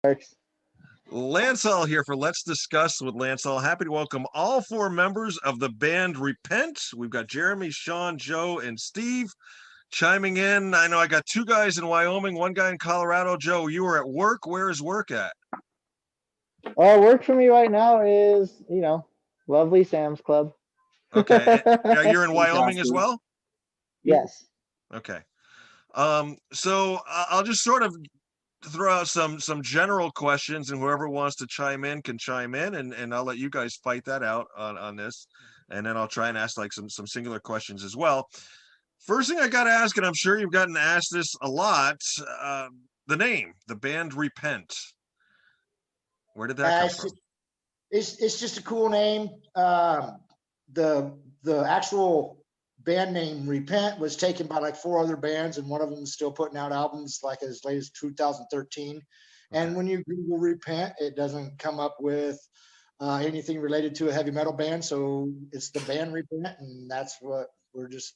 Works. Lancel here for Let's Discuss with Lancel. Happy to welcome all four members of the band Repent. We've got Jeremy, Shawn, Joe, and Steve chiming in. I know I got two guys in Wyoming, one guy in Colorado. Joe, you were at work. Where is work at? Work for me right now is, lovely Sam's Club. Okay. You're in Wyoming as well? Yes. Okay. So I'll just sort of throw out some general questions, and whoever wants to chime in can chime in, and I'll let you guys fight that out on this, and then I'll try and ask like some singular questions as well. First thing I got to ask, and I'm sure you've gotten asked this a lot, the name, the band Repent. Where did that come from? It's just a cool name. The actual band name Repent was taken by like four other bands, and one of them is still putting out albums like as late as 2013. Okay. And when you Google Repent, it doesn't come up with anything related to a heavy metal band. So it's the band Repent, and that's what we're just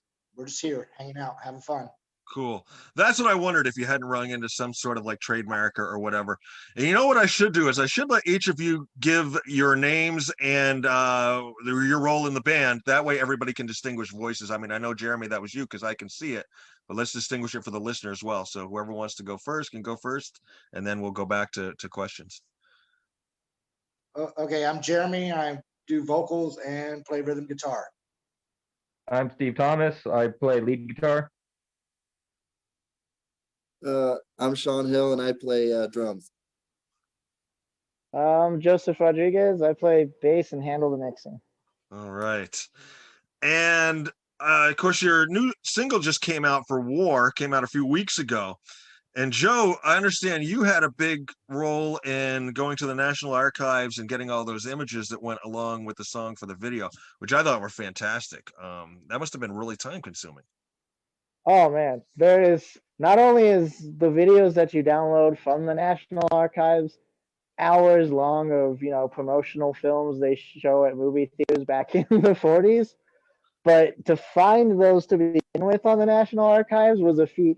here hanging out, having fun. Cool. That's what I wondered, if you hadn't run into some sort of like trademark or whatever. And you know what I should do is I should let each of you give your names and your role in the band. That way everybody can distinguish voices. I mean, I know, Jeremy, that was you because I can see it, but let's distinguish it for the listener as well. So whoever wants to go first can go first, and then we'll go back to questions. Okay, I'm Jeremy. I do vocals and play rhythm guitar. I'm Steve Thomas. I play lead guitar. I'm Shawn Hill, and I play drums. I'm Joseph Rodriguez. I play bass and handle the mixing. All right. And of course, your new single just came out for War, came out a few weeks ago. And Joe, I understand you had a big role in going to the National Archives and getting all those images that went along with the song for the video, which I thought were fantastic. That must have been really time consuming. Oh man, there is not only is the videos that you download from the National Archives hours long of, promotional films they show at movie theaters back in the 40s, but to find those to begin with on the National Archives was a feat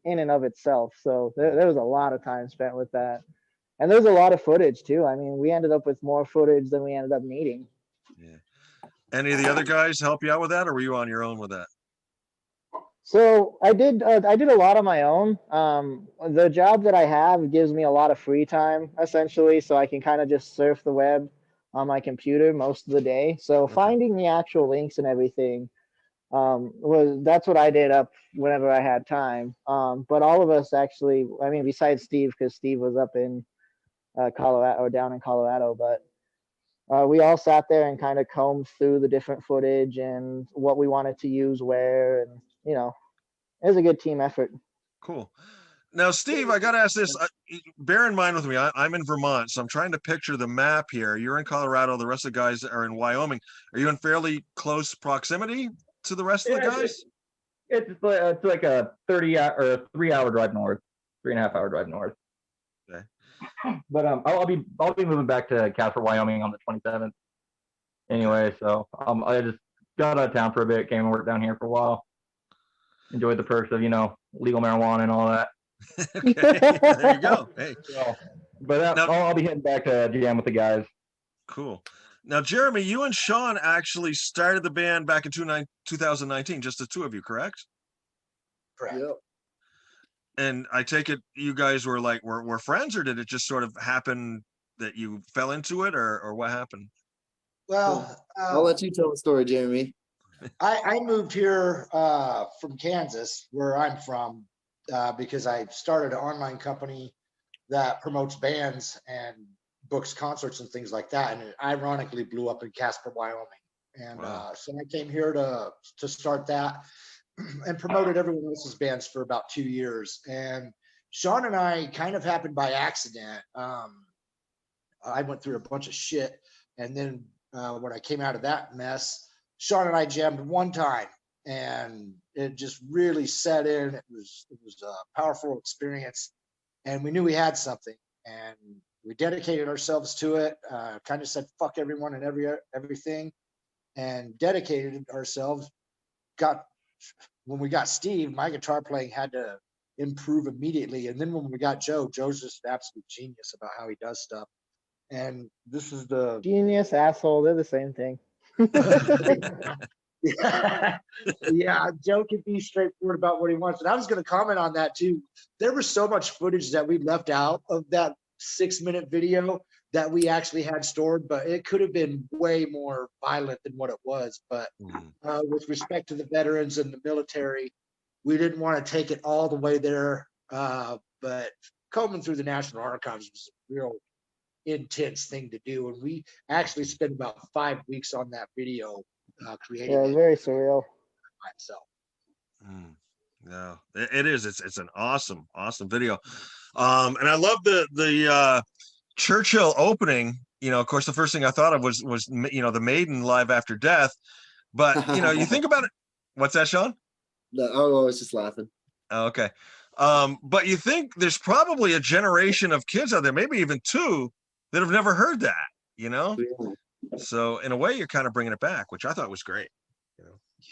in and of itself. So there was a lot of time spent with that. And there's a lot of footage too. I mean, we ended up with more footage than we ended up needing. Yeah. Any of the other guys help you out with that, or were you on your own with that? So I did a lot on my own. The job that I have gives me a lot of free time, essentially, so I can kind of just surf the web on my computer most of the day. So finding the actual links and everything that's what I did up whenever I had time. But all of us actually, I mean, besides Steve, because Steve was up in Colorado or down in Colorado, but we all sat there and kind of combed through the different footage and what we wanted to use where, and it was a good team effort. Cool. Now, Steve, I got to ask this. Bear in mind with me, I'm in Vermont, so I'm trying to picture the map here. You're in Colorado. The rest of the guys are in Wyoming. Are you in fairly close proximity to the rest of the guys? It's like a 3-hour drive north, 3.5-hour drive north. Okay. But I'll be moving back to Casper, Wyoming on the 27th. Anyway, so I just got out of town for a bit, came and worked down here for a while. Enjoyed the perks of legal marijuana and all that. Okay, there you go. Hey, so, but I'll be heading back to jam with the guys. Cool. Now, Jeremy, you and Shawn actually started the band back in 2019, just the two of you, correct? Correct. Yep. And I take it you guys were were friends, or did it just sort of happen that you fell into it, or what happened? Well, I'll let you tell the story, Jeremy. I moved here from Kansas, where I'm from, because I started an online company that promotes bands and books concerts and things like that. And it ironically blew up in Casper, Wyoming. And wow. So I came here to start that and promoted everyone else's bands for about 2 years. And Shawn and I kind of happened by accident. I went through a bunch of shit. And then when I came out of that mess, Shawn and I jammed one time, and it just really set in. It was a powerful experience, and we knew we had something, and we dedicated ourselves to it. Kind of said fuck everyone and everything, and dedicated ourselves. When we got Steve, my guitar playing had to improve immediately. And then when we got Joe's just an absolute genius about how he does stuff. And this is the Genius, asshole, they're the same thing. yeah, yeah, Joe can be straightforward about what he wants. And I was going to comment on that too. There was so much footage that we left out of that 6-minute video that we actually had stored, but it could have been way more violent than what it was. But with respect to the veterans and the military, we didn't want to take it all the way there. But combing through the National Archives was a real intense thing to do. And we actually spent about 5 weeks on that video creating Yeah, it very surreal. by itself. No, it is. It's an awesome video. And I love the Churchill opening. You know, of course, the first thing I thought of was the Maiden live after death. But you think about it. What's that, Shawn? No, I was just laughing. Oh, okay. But you think there's probably a generation of kids out there, maybe even two, that have never heard that. Yeah, So in a way, you're kind of bringing it back, which I thought was great.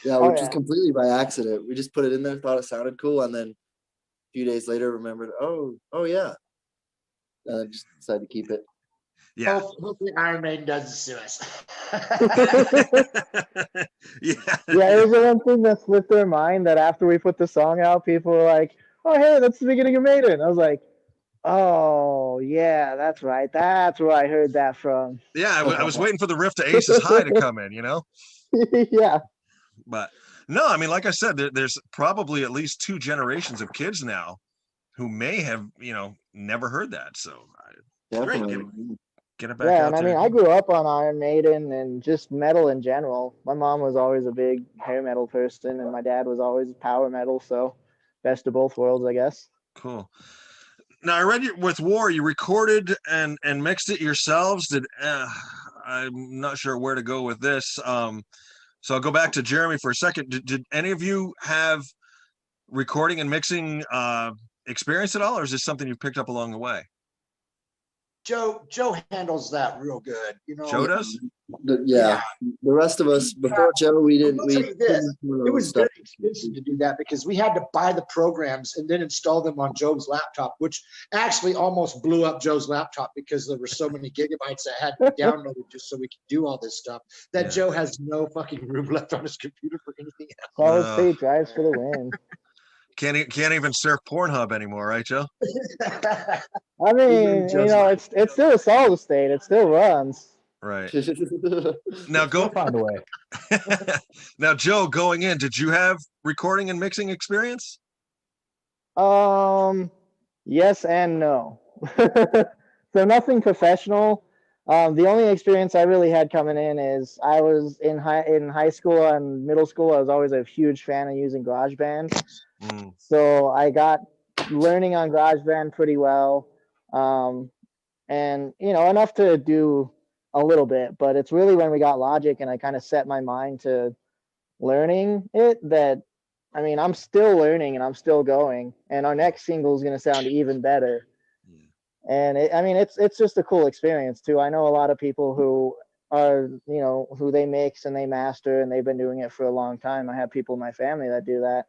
yeah, which was completely by accident. We just put it in there, thought it sounded cool, and then a few days later remembered, oh yeah. And I just decided to keep it. Yeah. Hopefully Iron Maiden doesn't sue us. Yeah. Yeah, it was the one thing that slipped their mind that after we put the song out, people were like, "Oh, hey, that's the beginning of Maiden." I was like, "Oh, yeah, that's right. That's where I heard that from." Yeah, I was waiting for the riff to Ace's High to come in, Yeah. But no, I mean, like I said, there's probably at least 2 generations of kids now who may have, never heard that. So it's great. Get it back Yeah, out and I there. mean, I grew up on Iron Maiden and just metal in general. My mom was always a big hair metal person, and my dad was always power metal. So, best of both worlds, I guess. Cool. Now I read with War, you recorded and mixed it yourselves. I'm not sure where to go with this. So I'll go back to Jeremy for a second. Did any of you have recording and mixing experience at all, or is this something you picked up along the way? Joe handles that real good. Joe does? Yeah. The rest of us before Joe, we didn't. I'll tell you this, it was very expensive to do that because we had to buy the programs and then install them on Joe's laptop, which actually almost blew up Joe's laptop because there were so many gigabytes that had to be downloaded just so we could do all this stuff that Joe has no fucking room left on his computer for anything else. Solid state drives for the win. Can't even surf Pornhub anymore, right, Joe? I mean, it's still a solid state. It still runs. Right. Now Find a way. Now, Joe, going in, did you have recording and mixing experience? Yes and no. So nothing professional. The only experience I really had coming in is I was in high school and middle school. I was always a huge fan of using GarageBand. So I got learning on GarageBand pretty well, and enough to do a little bit. But it's really when we got Logic and I kind of set my mind to learning it that, I mean, I'm still learning and I'm still going. And our next single is going to sound even better. And it's just a cool experience too. I know a lot of people who are, who they mix and they master and they've been doing it for a long time. I have people in my family that do that.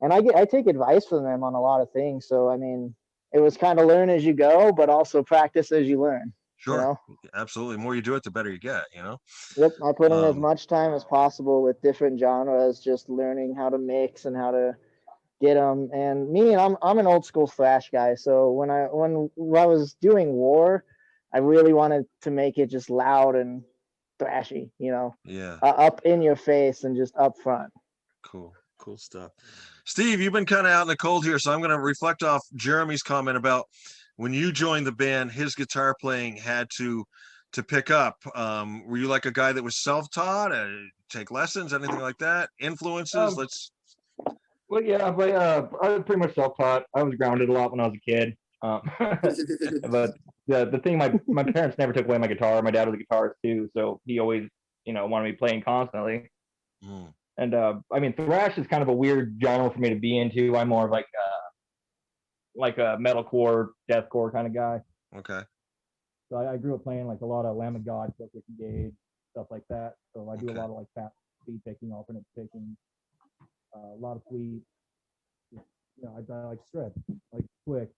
And I take advice from them on a lot of things. So, I mean, it was kind of learn as you go, but also practice as you learn. Sure. Absolutely. The more you do it, the better you get, Yep. I put in as much time as possible with different genres, just learning how to mix and how to get them. And I'm an old school thrash guy. So when I was doing War, I really wanted to make it just loud and thrashy, up in your face and just up front. Cool stuff. Steve, you've been kind of out in the cold here, so I'm going to reflect off Jeremy's comment about when you joined the band, his guitar playing had to pick up. Were you like a guy that was self-taught, take lessons, anything like that? Influences? Well, yeah, but I was pretty much self-taught. I was grounded a lot when I was a kid. But the thing, my parents never took away my guitar. My dad was a guitarist too, so he always, wanted me playing constantly. And I mean, thrash is kind of a weird genre for me to be into. I'm more of like a metalcore, deathcore kind of guy. Okay. So I grew up playing like a lot of Lamb of God, Killswitch Engage, stuff like that. So I do a lot of like fast speed picking, alternate picking, a lot of sweet, I like shred, like quick.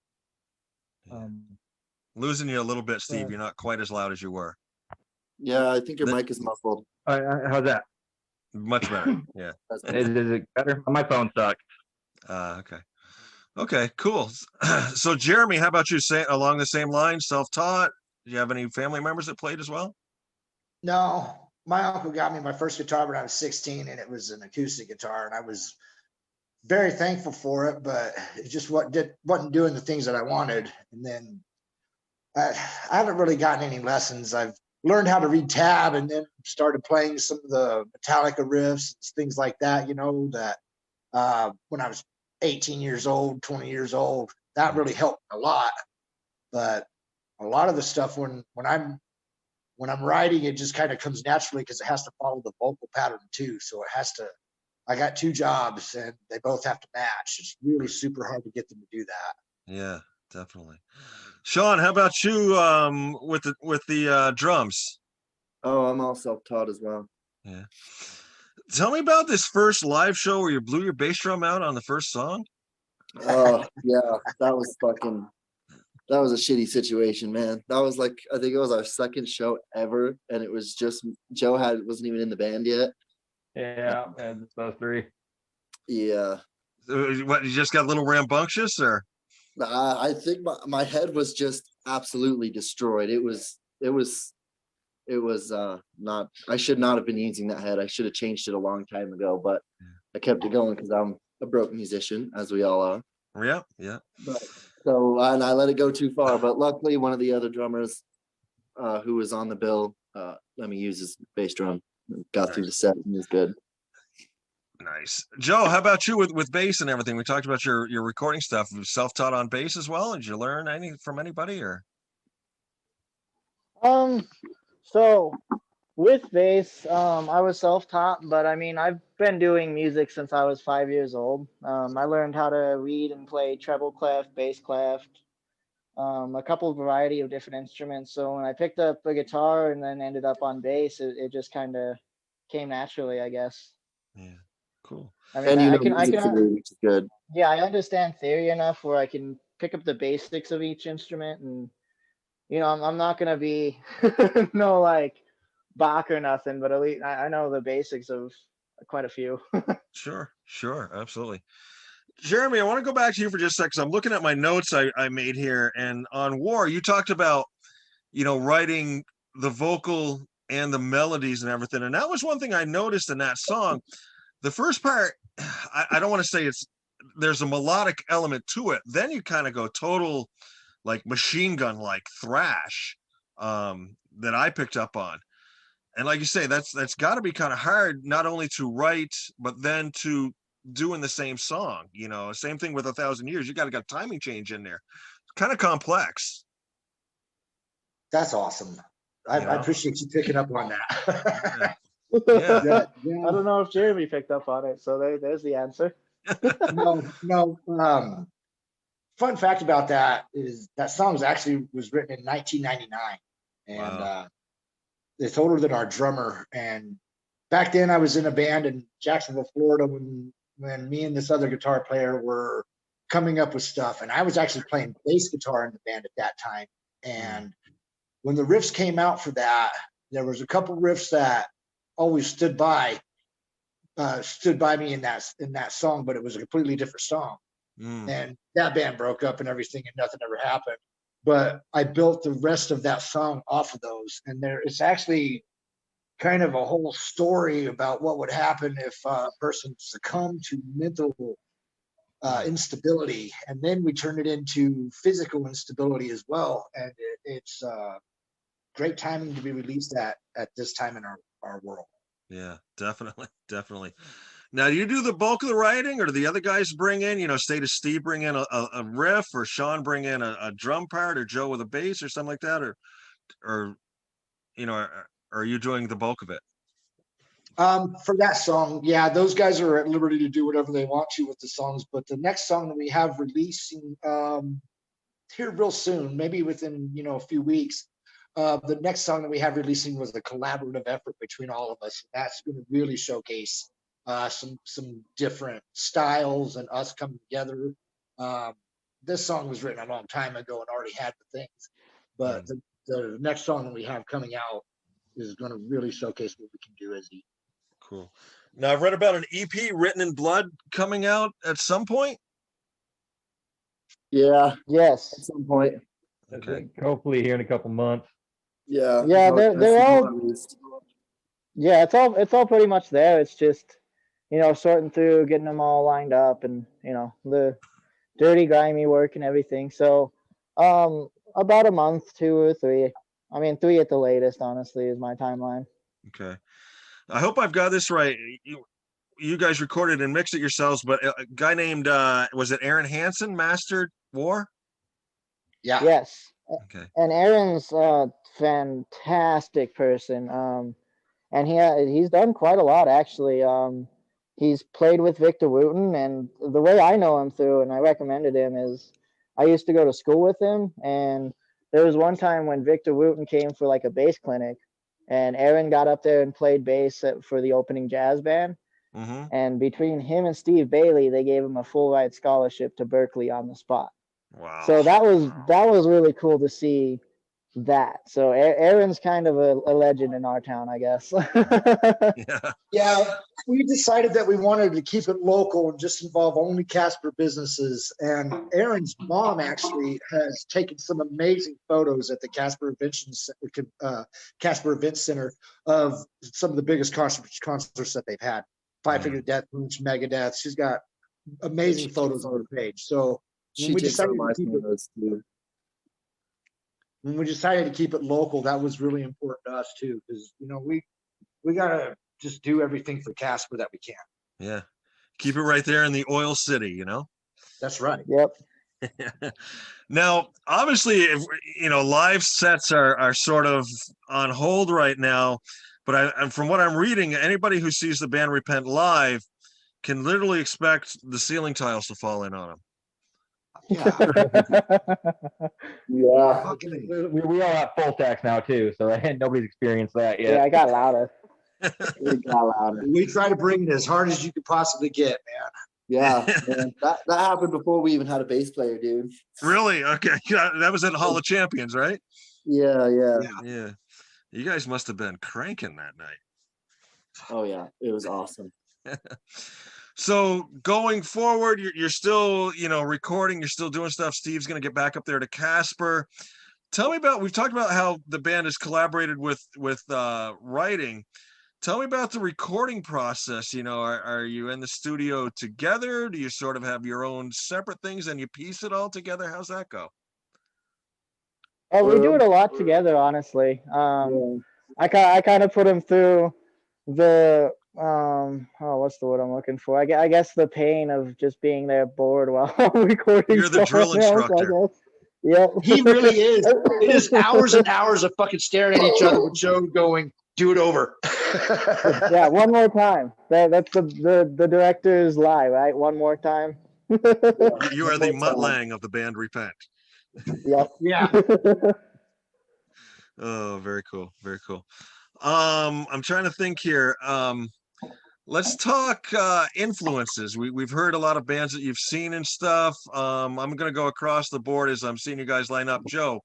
Losing you a little bit, Steve. But You're not quite as loud as you were. Yeah, I think your mic is muffled. How's that? Much better. Yeah. That's Is it better? My phone sucks. Okay. Okay, cool. So Jeremy, how about you? Say along the same line, self-taught. Do you have any family members that played as well? No, my uncle got me my first guitar when I was 16, and it was an acoustic guitar, and I was very thankful for it, but it just wasn't doing the things that I wanted. And then I haven't really gotten any lessons. I've learned how to read tab, and then started playing some of the Metallica riffs, things like that. That when I was 18 years old, 20 years old, that really helped a lot. But a lot of the stuff when I'm writing, it just kind of comes naturally because it has to follow the vocal pattern too. So it has to. I got two jobs and they both have to match. It's really super hard to get them to do that. Yeah, definitely. Shawn, how about you with the drums? Oh, I'm all self-taught as well. Yeah. Tell me about this first live show where you blew your bass drum out on the first song. Oh yeah, that was a shitty situation, man. That was like, I think it was our second show ever, and it was just Joe wasn't even in the band yet. Yeah, it's those three. Yeah. What, you just got a little rambunctious, or? I think my head was just absolutely destroyed. It was not, I should not have been using that head. I should have changed it a long time ago, but I kept it going because I'm a broke musician, as we all are. Yeah, yeah. But so, and I let it go too far, but luckily one of the other drummers who was on the bill let me use his bass drum, got through the set, and was good. Nice. Joe, how about you with bass and everything? We talked about your recording stuff. Self-taught on bass as well. Did you learn any from anybody, or? So with bass, I was self-taught, but I mean, I've been doing music since I was 5 years old. I learned how to read and play treble clef, bass clef, a couple variety of different instruments. So when I picked up a guitar and then ended up on bass, it just kind of came naturally, I guess. Yeah, cool. I mean, And I can, which is good. yeah, I understand theory enough where I can pick up the basics of each instrument, and I'm not gonna be no like Bach or nothing, but at least I know the basics of quite a few. Sure, absolutely. Jeremy, I want to go back to you for just a second. I'm looking at my notes I made here, and on War, you talked about, writing the vocal and the melodies and everything. And that was one thing I noticed in that song. The first part, I don't want to say there's a melodic element to it. Then you kind of go total like machine gun like thrash that I picked up on. And like you say, that's got to be kind of hard, not only to write, but then to do in the same song. Same thing with 1,000 Years. You got to get a timing change in there. Kind of complex. That's awesome. I appreciate you picking up on that. Yeah. I don't know if Jeremy picked up on it, so there's the answer. No. Fun fact about that is that song was written in 1999, and Wow. it's older than our drummer. And back then, I was in a band in Jacksonville, Florida, when me and this other guitar player were coming up with stuff, and I was actually playing bass guitar in the band at that time. And when the riffs came out for that, there was a couple riffs that always stood by me in that song, but it was a completely different song. And that band broke up and everything, and nothing ever happened. But I built the rest of that song off of those, and it's actually kind of a whole story about what would happen if a person succumbed to mental instability, and then we turn it into physical instability as well. And it's great timing to be released at this time in our world. Yeah, definitely. Now, do you do the bulk of the writing, or do the other guys bring in, say to Steve, bring in a riff, or Shawn bring in a drum part, or Joe with a bass or something like that, or are you doing the bulk of it? For that song, yeah, those guys are at liberty to do whatever they want to with the songs. But the next song that we have releasing here real soon, maybe within a few weeks, the next song that we have releasing was a collaborative effort between all of us. That's going to really showcase some different styles and us coming together. This song was written a long time ago and already had the things, but the next song that we have coming out is going to really showcase what we can do as Eat. Cool. Now I've read about an EP, Written in Blood, coming out at some point. Yeah, Yes. at some point. Okay. Hopefully here in a couple months. Yeah. Yeah, that's they're all. at least. Yeah, it's all pretty much there. It's just, sorting through, getting them all lined up, and the dirty, grimy work and everything. So, about a month, 2 or 3. I mean, 3 at the latest. Honestly, is my timeline. Okay. I hope I've got this right. You guys recorded and mixed it yourselves, but a guy named was it Aaron Hansen mastered War? Yeah. Yes. Okay. And Aaron's a fantastic person. And he's done quite a lot actually. He's played with Victor Wooten, and the way I know him through, and I recommended him, is I used to go to school with him, and there was one time when Victor Wooten came for like a bass clinic, and Aaron got up there and played bass for the opening jazz band. Mm-hmm. And between him and Steve Bailey, they gave him a full ride scholarship to Berkeley on the spot. Wow. So that was really cool to see that. So Aaron's kind of a legend in our town, I guess. Yeah. Yeah, we decided that we wanted to keep it local and just involve only Casper businesses. And Aaron's mom actually has taken some amazing photos at the Casper Event Center of some of the biggest concerts that they've had. Five Finger Death Punch, Megadeth. She's got amazing photos on her page. So She we takes some decided of my to keep it. photos too. When we decided to keep it local, that was really important to us too, because we gotta just do everything for Casper that we can. Yeah. Keep it right there in the oil city, That's right. Yep. Now, obviously, if live sets are sort of on hold right now, but and from what I'm reading, anybody who sees the band Repent live can literally expect the ceiling tiles to fall in on them. Yeah. We all have full tax now too, so nobody's experienced that yet. Yeah, I got louder. It got louder. We try to bring it as hard as you could possibly get, man. Yeah, man. That happened before we even had a bass player, dude. Really? Okay. That was at Hall of Champions, right? Yeah. Yeah. You guys must have been cranking that night. Oh yeah, it was awesome. So going forward, you're still, recording, you're still doing stuff. Steve's going to get back up there to Casper. Tell me about, we've talked about how the band has collaborated with writing. Tell me about the recording process. Are you in the studio together? Do you sort of have your own separate things and you piece it all together? How's that go? Oh, we do it a lot together, honestly. I kind of put him through the what's the word I'm looking for? I guess the pain of just being there bored while recording. You're the drill instructor. Yep. He really is. It is hours and hours of fucking staring at each other with Joe going, "Do it over." Yeah, one more time. That's the director's lie, right? One more time. You are the Mutt Lang of the band Repent. Yep. Yeah. Oh, very cool. Very cool. I'm trying to think here. Let's talk influences. We've heard a lot of bands that you've seen and stuff. I'm going to go across the board as I'm seeing you guys line up. Joe,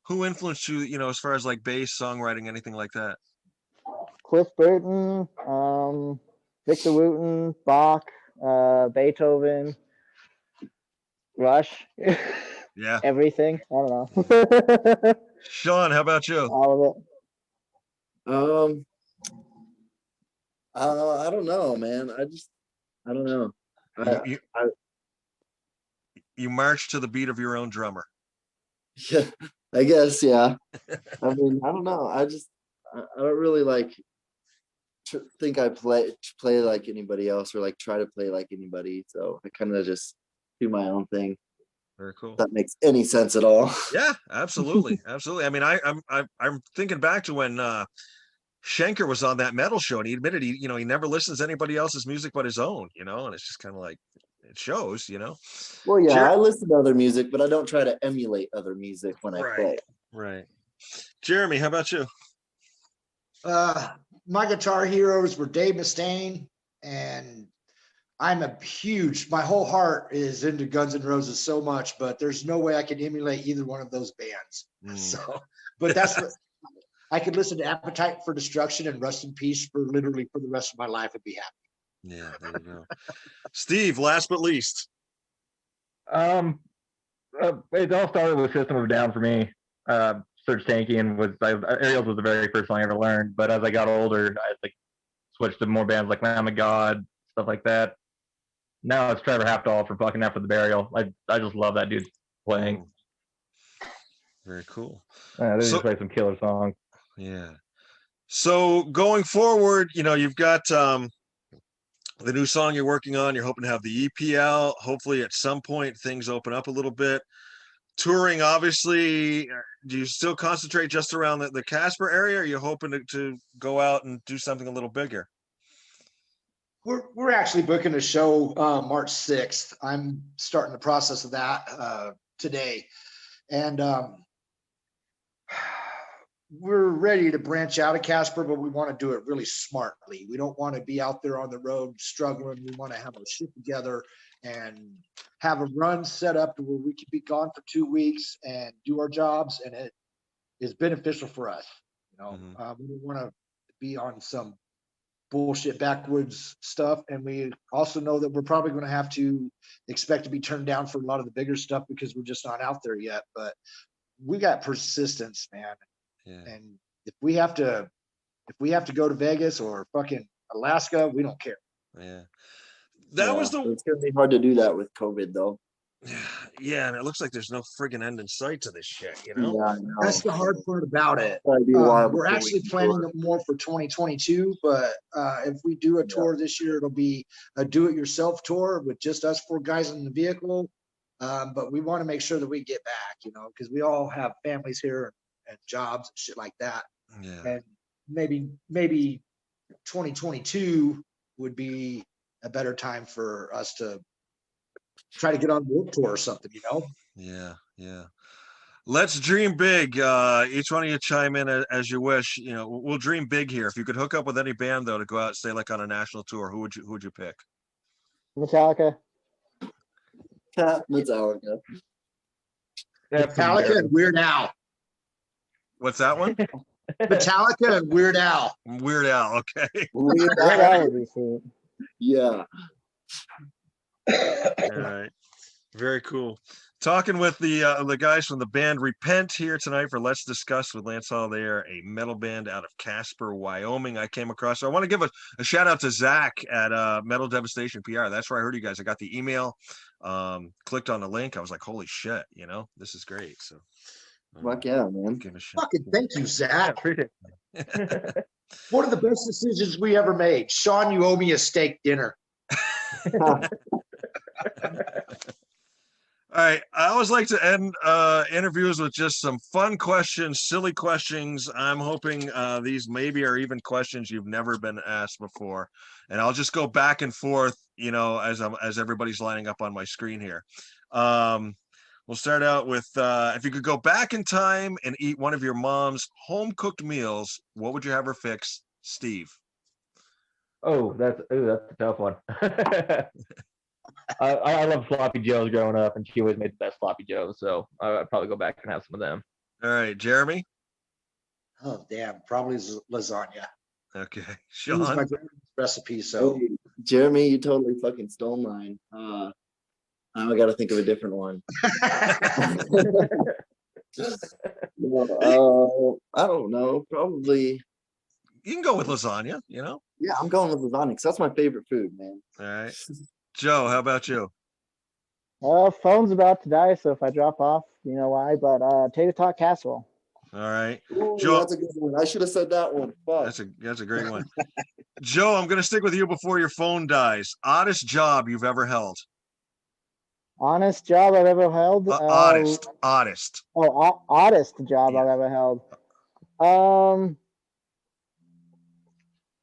who influenced you, as far as like bass, songwriting, anything like that? Cliff Burton, Victor Wooten, Bach, Beethoven, Rush. Yeah. Everything. I don't know. Shawn, how about you? All of it. I don't know, man. I don't know. You march to the beat of your own drummer. Yeah, I guess. Yeah. I mean, I don't know. I don't really think I play like anybody else or like try to play like anybody. So I kind of just do my own thing. Very cool. If that makes any sense at all. Yeah, absolutely. Absolutely. I mean, I'm thinking back to when Schenker was on that metal show, and he admitted he never listens to anybody else's music but his own, and it's just kind of like it shows, Well, yeah, I listen to other music, but I don't try to emulate other music when I play. Right. Jeremy, how about you? My guitar heroes were Dave Mustaine and I'm a huge, my whole heart is into Guns N' Roses so much, but there's no way I can emulate either one of those bands. So, but that's what I could listen to Appetite for Destruction and Rust in Peace for literally for the rest of my life and be happy. Yeah, there you go. Steve, last but least. It all started with System of a Down for me. Search Tanky and Aerials was the very first song I ever learned. But as I got older, I like switched to more bands like Lamb of God, stuff like that. Now it's Trevor Halfdall for fucking After the Burial. I just love that dude's playing. Very cool. They just play some killer songs. Yeah. So going forward, you've got the new song you're working on. You're hoping to have the EP out. Hopefully at some point things open up a little bit. Touring, obviously, do you still concentrate just around the Casper area? Or are you hoping to go out and do something a little bigger? We're actually booking a show March 6th. I'm starting the process of that today. And we're ready to branch out of Casper, but we want to do it really smartly. We don't want to be out there on the road struggling. We want to have our shit together and have a run set up to where we can be gone for 2 weeks and do our jobs, and it is beneficial for us. We don't want to be on some bullshit backwoods stuff, and we also know that we're probably going to have to expect to be turned down for a lot of the bigger stuff because we're just not out there yet. But we got persistence, man. Yeah. And if we have to go to Vegas or fucking Alaska, we don't care. Yeah. It's gonna be hard to do that with COVID though. Yeah, and it looks like there's no friggin' end in sight to this shit, Yeah, that's the hard part about it. We're actually planning it more for 2022, but if we do a tour this year, it'll be a do-it-yourself tour with just us 4 guys in the vehicle. But we want to make sure that we get back, because we all have families here and jobs and shit like that. Yeah. And maybe 2022 would be a better time for us to try to get on Warped Tour or something, Yeah. Let's dream big. Each one of you chime in as you wish. We'll dream big here. If you could hook up with any band though to go out, say like on a national tour, who would you pick? Metallica. Metallica. Metallica and Weird Al. What's that one? Metallica and Weird Al. Weird Al, okay. Weird Al would be sweet. Yeah. All right. Very cool. Talking with the guys from the band Repent here tonight for Let's Discuss with Lance Hall. They are a metal band out of Casper, Wyoming. I came across. So I want to give a shout out to Zach at Metal Devastation PR. That's where I heard you guys. I got the email, clicked on the link. I was like, holy shit, this is great. So fuck yeah, man. Give a shit. Fucking thank you, Zach. One of the best decisions we ever made. Shawn, you owe me a steak dinner. All right. I always like to end interviews with just some fun questions, silly questions. I'm hoping these maybe are even questions you've never been asked before. And I'll just go back and forth, as everybody's lining up on my screen here. We'll start out with if you could go back in time and eat one of your mom's home-cooked meals, what would you have her fix, Steve? Oh, that's a tough one. I love sloppy joes growing up, and she always made the best sloppy joes. So I'd probably go back and have some of them. All right, Jeremy. Oh damn, probably lasagna. Okay, Shawn. This is my recipe. So hey, Jeremy, you totally fucking stole mine. Now I got to think of a different one. I don't know. Probably. You can go with lasagna. Yeah, I'm going with lasagna because that's my favorite food, man. All right. Joe, how about you? Phone's about to die, so if I drop off, you know why, but tater tot casserole. All right. Ooh, Joe, that's a good one. I should have said that one. Fuck. That's a great one. Joe, I'm going to stick with you before your phone dies. Oddest job you've ever held? Honest job I've ever held? Oddest. Oh, oddest job I've ever held.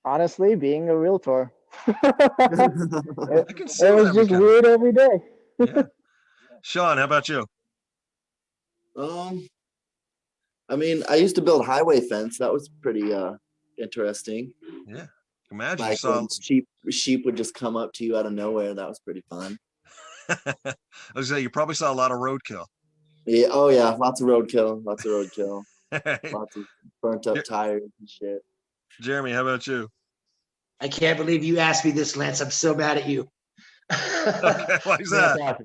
Honestly, being a realtor. It was just weird every day. Yeah. Shawn, how about you? I mean, I used to build highway fence. That was pretty interesting. Yeah. imagine you Like saw. when sheep would just come up to you out of nowhere. That was pretty fun. I was gonna say you probably saw a lot of roadkill. Yeah. Oh yeah. Lots of roadkill. Lots of roadkill. Right. Lots of burnt up tires and shit. Jeremy, how about you? I can't believe you asked me this, Lance. I'm so mad at you. Okay, why is that?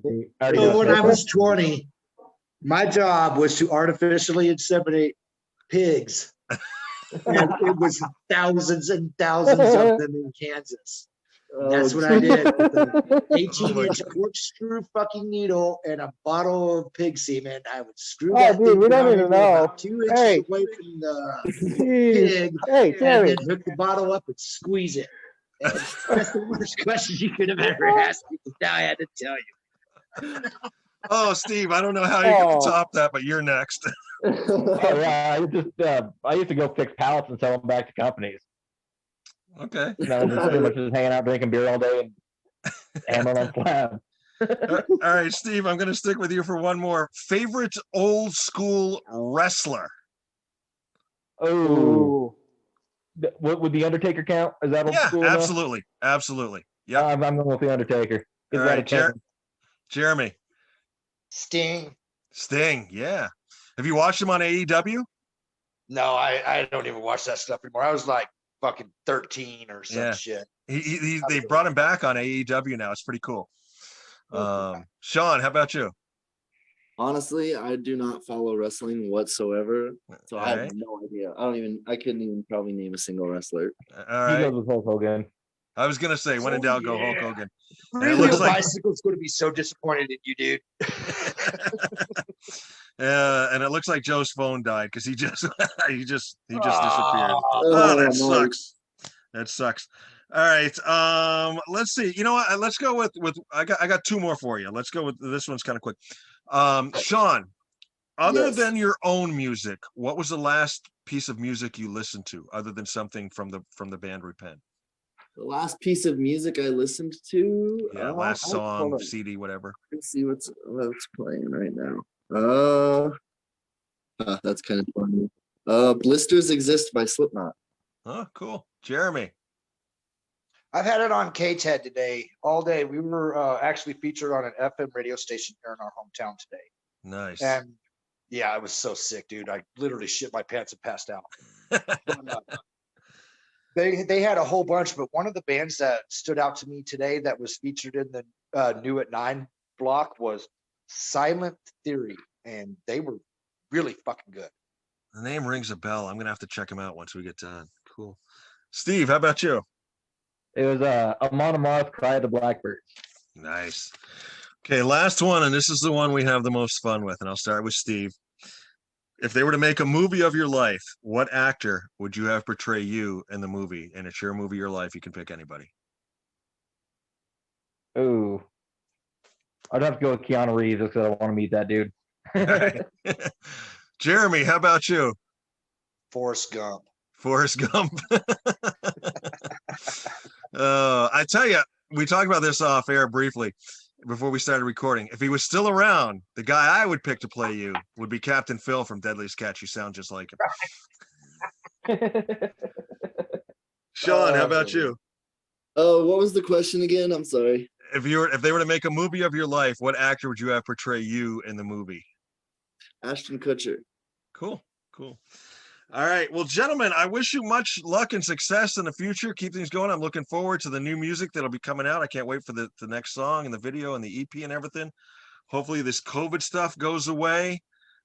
So when I was 20, my job was to artificially inseminate pigs. And it was thousands and thousands of them in Kansas. And that's what I did with an 18-inch corkscrew fucking needle and a bottle of pig semen. I would screw that dude, thing we don't down even into know. about 2 inches Hey. away from the Jeez. pig, Hey, and Jeremy. then hook the bottle up and squeeze it. And that's the worst question you could have ever asked me. Now I had to tell you. Oh, Steve, I don't know how you can top that, but you're next. Oh yeah, I used to go fix pallets and sell them back to companies. Okay. I was just pretty much just hanging out drinking beer all day and hammering on slabs. All right, Steve, I'm going to stick with you for one more. Favorite old school wrestler? Oh, what would the Undertaker count? Is that old school enough? Absolutely. Absolutely. Yeah. I'm going with the Undertaker. All right, Jeremy. Sting. Sting, yeah. Have you watched him on AEW? No, I don't even watch that stuff anymore. I was like fucking 13 or some shit. They brought him back on AEW now. It's pretty cool. Shawn, how about you? Honestly, I do not follow wrestling whatsoever, so I have no idea. I couldn't even probably name a single wrestler. All right. He goes with Hulk Hogan. I was gonna say, when in doubt, go Hulk Hogan. Really, a bicycle's going to be so disappointed in you, dude. And it looks like Joe's phone died because he just disappeared. Oh, that sucks. That sucks. All right. Let's see. You know what? Let's go with I got two more for you. Let's go with this one's kind of quick. Shawn, other than your own music, what was the last piece of music you listened to, other than something from the band Repent? The last piece of music I listened to. Yeah, last song, CD, whatever. Let's see what's playing right now. That's kind of funny. Blisters Exist by Slipknot. Oh, cool. Jeremy. I've had it on K-TED today, all day. We were actually featured on an FM radio station here in our hometown today. Nice. And yeah, I was so sick, dude. I literally shit my pants and passed out. They had a whole bunch, but one of the bands that stood out to me today that was featured in the New at 9 block was Silent Theory, and they were really fucking good. The name rings a bell. I'm gonna have to check them out once we get done. Cool. Steve, how about you? It was Amon Amarth, Cry of the Blackbirds. Nice. Okay, last one, and this is the one we have the most fun with, and I'll start with Steve. If they were to make a movie of your life, what actor would you have portray you in the movie? And it's your movie, your life. You can pick anybody. Ooh. I'd have to go with Keanu Reeves because I want to meet that dude. Jeremy, how about you? Forrest Gump. Forrest Gump. I tell you, we talked about this off air briefly before we started recording. If he was still around, the guy I would pick to play you would be Captain Phil from Deadliest Catch. You sound just like him. Shawn, how about you? Oh, what was the question again? I'm sorry. If they were to make a movie of your life, what actor would you have portray you in the movie? Ashton Kutcher. Cool. All right. Well, gentlemen, I wish you much luck and success in the future. Keep things going. I'm looking forward to the new music that'll be coming out. I can't wait for the next song and the video and the EP and everything. Hopefully this COVID stuff goes away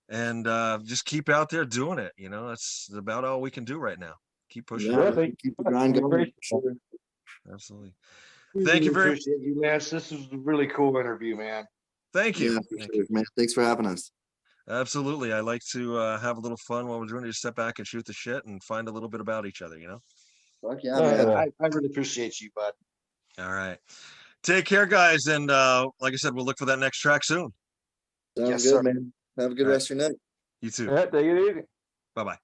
and just keep out there doing it. You know, that's about all we can do right now. Keep pushing. Yeah, keep the grind going. Sure. Absolutely. We Thank you very much. Appreciate you, Lance. This was a really cool interview, man. Thank you. Yeah, for sure, man. Thanks for having us. Absolutely. I like to have a little fun while we're doing it. Just step back and shoot the shit and find a little bit about each other, you know? Fuck yeah, man. I really appreciate you, bud. All right. Take care, guys. And like I said, we'll look for that next track soon. Sounds Yes, good, sir. man. Have a good rest of your night. You too. Yeah, take it easy. Bye-bye.